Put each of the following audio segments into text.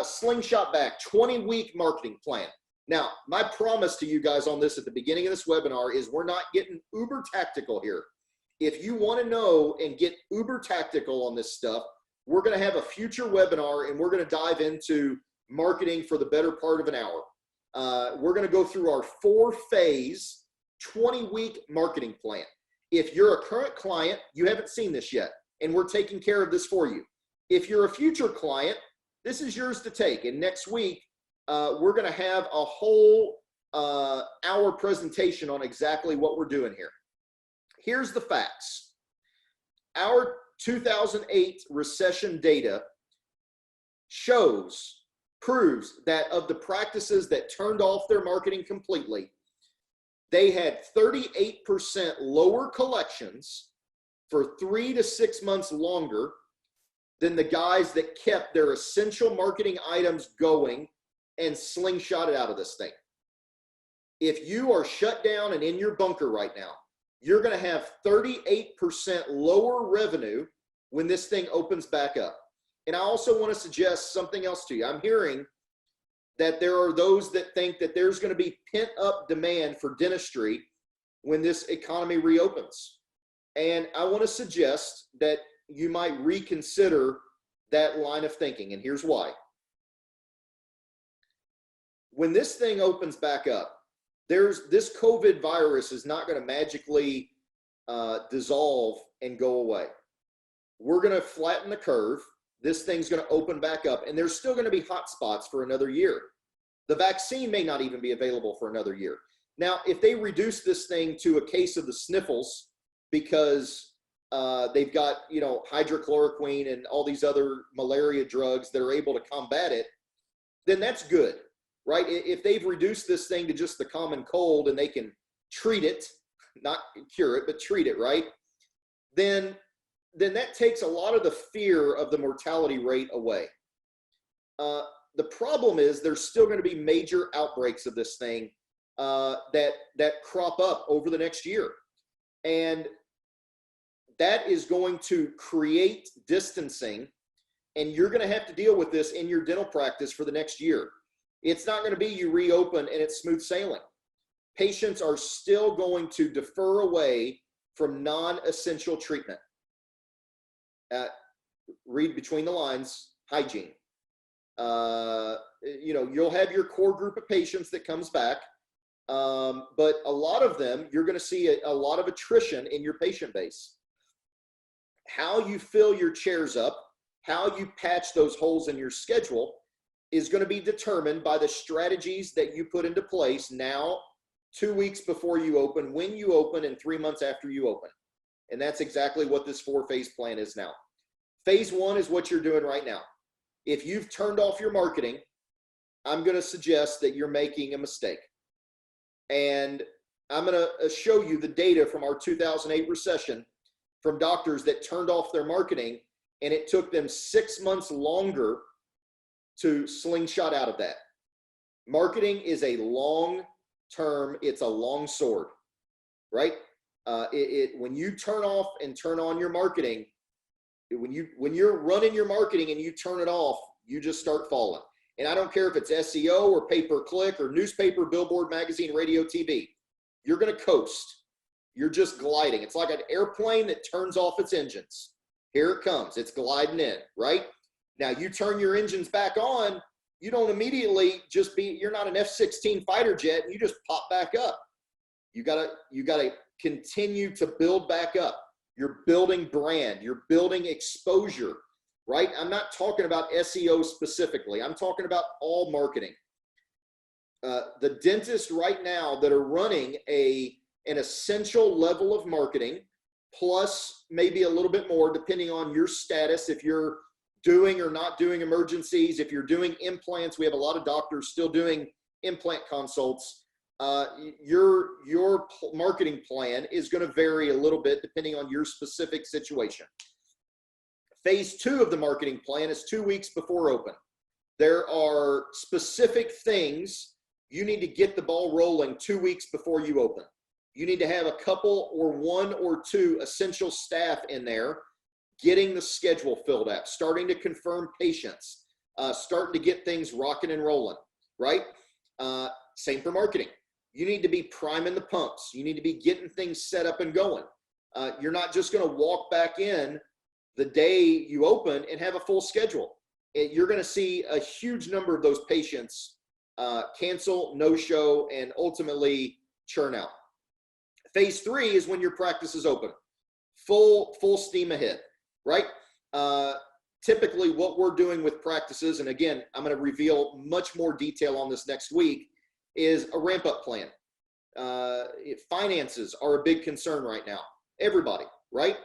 Slingshot back, 20-week marketing plan. Now, my promise to you guys on this at the beginning of this webinar is we're not getting uber tactical here. If you want to know and get uber tactical on this stuff, we're going to have a future webinar and we're going to dive into marketing for the better part of an hour. We're going to go through our 4-phase 20-week marketing plan. If you're a current client, you haven't seen this yet, and we're taking care of this for you. If you're a future client, this is yours to take. And next week, we're going to have a whole hour presentation on exactly what we're doing here. Here's the facts. Our 2008 recession data proves that of the practices that turned off their marketing completely, they had 38% lower collections for 3 to 6 months longer than the guys that kept their essential marketing items going and slingshotted out of this thing. If you are shut down and in your bunker right now, you're going to have 38% lower revenue when this thing opens back up. And I also want to suggest something else to you. I'm hearing that there are those that think that there's going to be pent-up demand for dentistry when this economy reopens. And I want to suggest that you might reconsider that line of thinking, and here's why. When this thing opens back up, this COVID virus is not going to magically dissolve and go away. We're going to flatten the curve. This thing's going to open back up, and there's still going to be hot spots for another year. The vaccine may not even be available for another year. Now, if they reduce this thing to a case of the sniffles because they've got, hydrochloroquine and all these other malaria drugs that are able to combat it, then that's good, right? If they've reduced this thing to just the common cold and they can treat it, not cure it, but treat it, right? Then that takes a lot of the fear of the mortality rate away. The problem is there's still going to be major outbreaks of this thing that crop up over the next year. And that is going to create distancing, and you're going to have to deal with this in your dental practice for the next year. It's not going to be you reopen and it's smooth sailing. Patients are still going to defer away from non-essential treatment. Read between the lines, hygiene. You'll have your core group of patients that comes back, but a lot of them, you're going to see a lot of attrition in your patient base. How you fill your chairs up, how you patch those holes in your schedule is going to be determined by the strategies that you put into place now, 2 weeks before you open, when you open, and 3 months after you open. And that's exactly what this 4-phase plan is now. Phase 1 is what you're doing right now. If you've turned off your marketing, I'm going to suggest that you're making a mistake. And I'm going to show you the data from our 2008 recession from doctors that turned off their marketing, and it took them 6 months longer to slingshot out of that. Marketing is a long term, it's a long sword, right? When you turn off and turn on your marketing, when you're running your marketing and you turn it off, you just start falling. And I don't care if it's SEO or pay-per-click or newspaper, billboard, magazine, radio, TV. You're going to coast. You're just gliding. It's like an airplane that turns off its engines. Here it comes. It's gliding in, right? Now you turn your engines back on, you don't immediately you're not an F-16 fighter jet and you just pop back up. You gotta continue to build back up. You're building brand, you're building exposure, right? I'm not talking about SEO specifically. I'm talking about all marketing. The dentists right now that are running an essential level of marketing, plus maybe a little bit more depending on your status, if you're doing or not doing emergencies, if you're doing implants, we have a lot of doctors still doing implant consults. Your marketing plan is going to vary a little bit depending on your specific situation. Phase 2 of the marketing plan is 2 weeks before open. There are specific things you need to get the ball rolling 2 weeks before you open. You need to have a couple or 1 or 2 essential staff in there getting the schedule filled out, starting to confirm patients, starting to get things rocking and rolling, right? Same for marketing. You need to be priming the pumps. You need to be getting things set up and going. You're not just going to walk back in the day you open and have a full schedule. You're going to see a huge number of those patients cancel, no-show, and ultimately churn out. Phase 3 is when your practice is open, full steam ahead, right? Typically what we're doing with practices, and again, I'm going to reveal much more detail on this next week, is a ramp-up plan. Finances are a big concern right now. Everybody, right?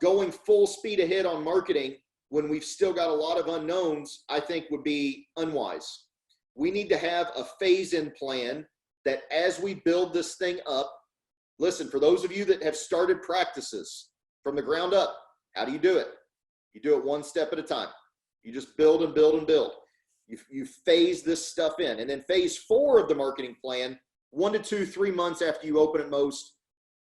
Going full speed ahead on marketing when we've still got a lot of unknowns, I think would be unwise. We need to have a phase-in plan that as we build this thing up, listen, for those of you that have started practices from the ground up, how do you do it? You do it one step at a time. You just build and build and build. You phase this stuff in. And then phase 4 of the marketing plan, 1 to 2, 3 months after you open at most,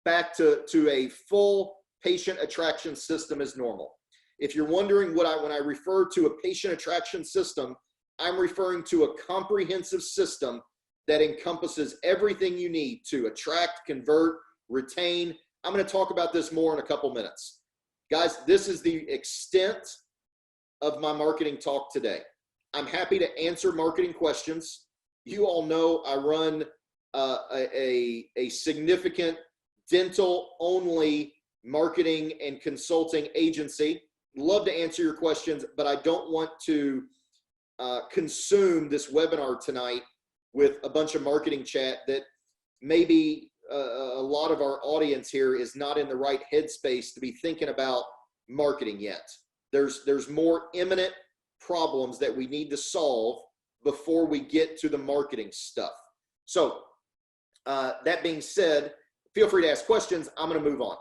back to a full patient attraction system as normal. If you're wondering when I refer to a patient attraction system, I'm referring to a comprehensive system that encompasses everything you need to attract, convert, retain. I'm going to talk about this more in a couple minutes. Guys, this is the extent of my marketing talk today. I'm happy to answer marketing questions. You all know I run a significant dental-only marketing and consulting agency. Love to answer your questions, but I don't want to consume this webinar tonight with a bunch of marketing chat that maybe a lot of our audience here is not in the right headspace to be thinking about marketing yet. There's more imminent problems that we need to solve before we get to the marketing stuff. So that being said, feel free to ask questions. I'm going to move on.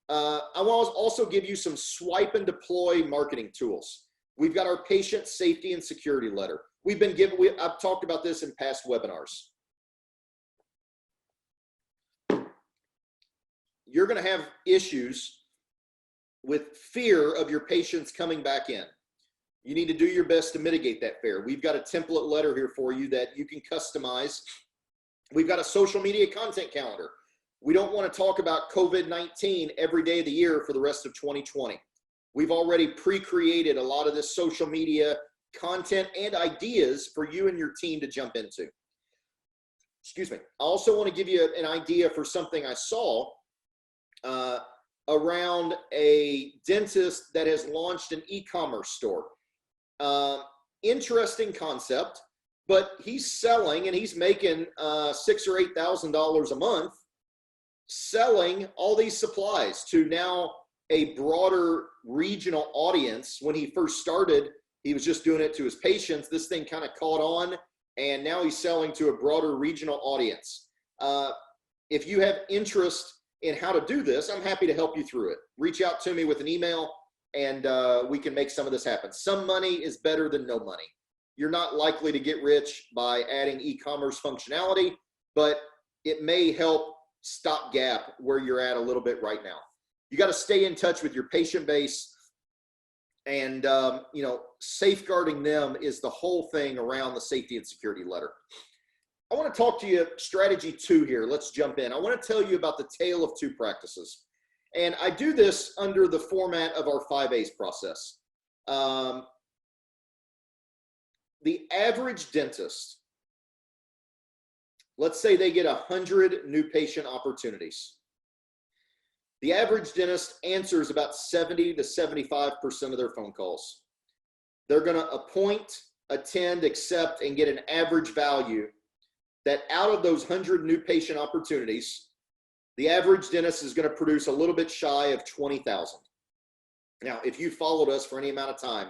I want to also give you some swipe and deploy marketing tools. We've got our patient safety and security letter. I've talked about this in past webinars. You're going to have issues with fear of your patients coming back in. You need to do your best to mitigate that fear. We've got a template letter here for you that you can customize. We've got a social media content calendar. We don't want to talk about COVID-19 every day of the year for the rest of 2020. We've already pre-created a lot of this social media content and ideas for you and your team to jump into. Excuse me. I also want to give you an idea for something I saw around a dentist that has launched an e-commerce store. Interesting concept, but he's selling and he's making $6,000 or $8,000 a month selling all these supplies to now a broader regional audience. When he first started, he was just doing it to his patients. This thing kind of caught on, and now he's selling to a broader regional audience. If you have interest in how to do this, I'm happy to help you through it. Reach out to me with an email, and we can make some of this happen. Some money is better than no money. You're not likely to get rich by adding e-commerce functionality, but it may help stopgap where you're at a little bit right now. You got to stay in touch with your patient base, and safeguarding them is the whole thing around the safety and security letter. I want to talk to you strategy 2 here. Let's jump in. I want to tell you about the tale of 2 practices. And I do this under the format of our 5A's process. The average dentist, let's say they get 100 new patient opportunities. The average dentist answers about 70 to 75% of their phone calls. They're going to appoint, attend, accept, and get an average value that out of those 100 new patient opportunities, the average dentist is going to produce a little bit shy of 20,000. Now, if you followed us for any amount of time,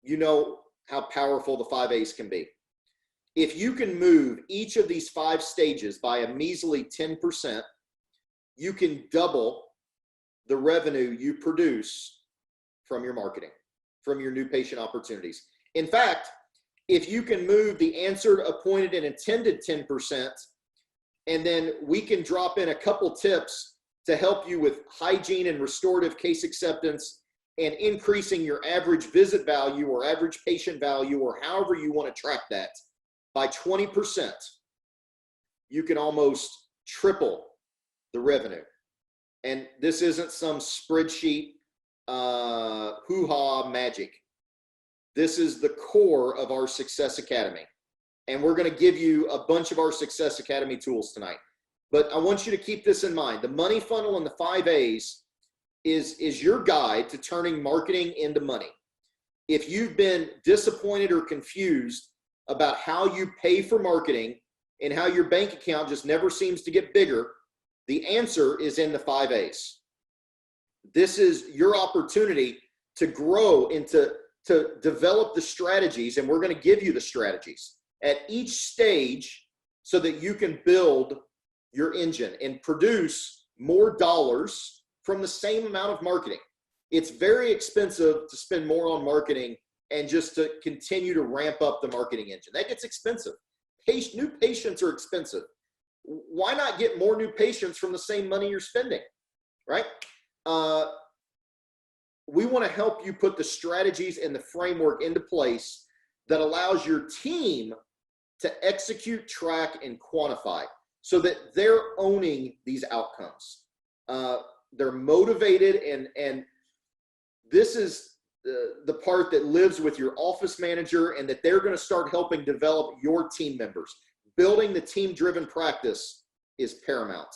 you know how powerful the 5A's can be. If you can move each of these 5 stages by a measly 10%, you can double the revenue you produce from your marketing, from your new patient opportunities. In fact, if you can move the answered, appointed, and attended 10%, and then we can drop in a couple tips to help you with hygiene and restorative case acceptance and increasing your average visit value or average patient value, or however you want to track that, by 20%, you can almost triple the revenue. And this isn't some spreadsheet hoo-ha magic. This is the core of our Success Academy. And we're going to give you a bunch of our Success Academy tools tonight. But I want you to keep this in mind. The money funnel and the 5 A's is your guide to turning marketing into money. If you've been disappointed or confused about how you pay for marketing and how your bank account just never seems to get bigger, the answer is in the 5 A's. This is your opportunity to grow and to develop the strategies, and we're going to give you the strategies at each stage so that you can build your engine and produce more dollars from the same amount of marketing. It's very expensive to spend more on marketing and just to continue to ramp up the marketing engine. That gets expensive. New patients are expensive. Why not get more new patients from the same money you're spending, right? We want to help you put the strategies and the framework into place that allows your team to execute, track, and quantify so that they're owning these outcomes. They're motivated, and this is the part that lives with your office manager, and that they're going to start helping develop your team members. Building the team-driven practice is paramount.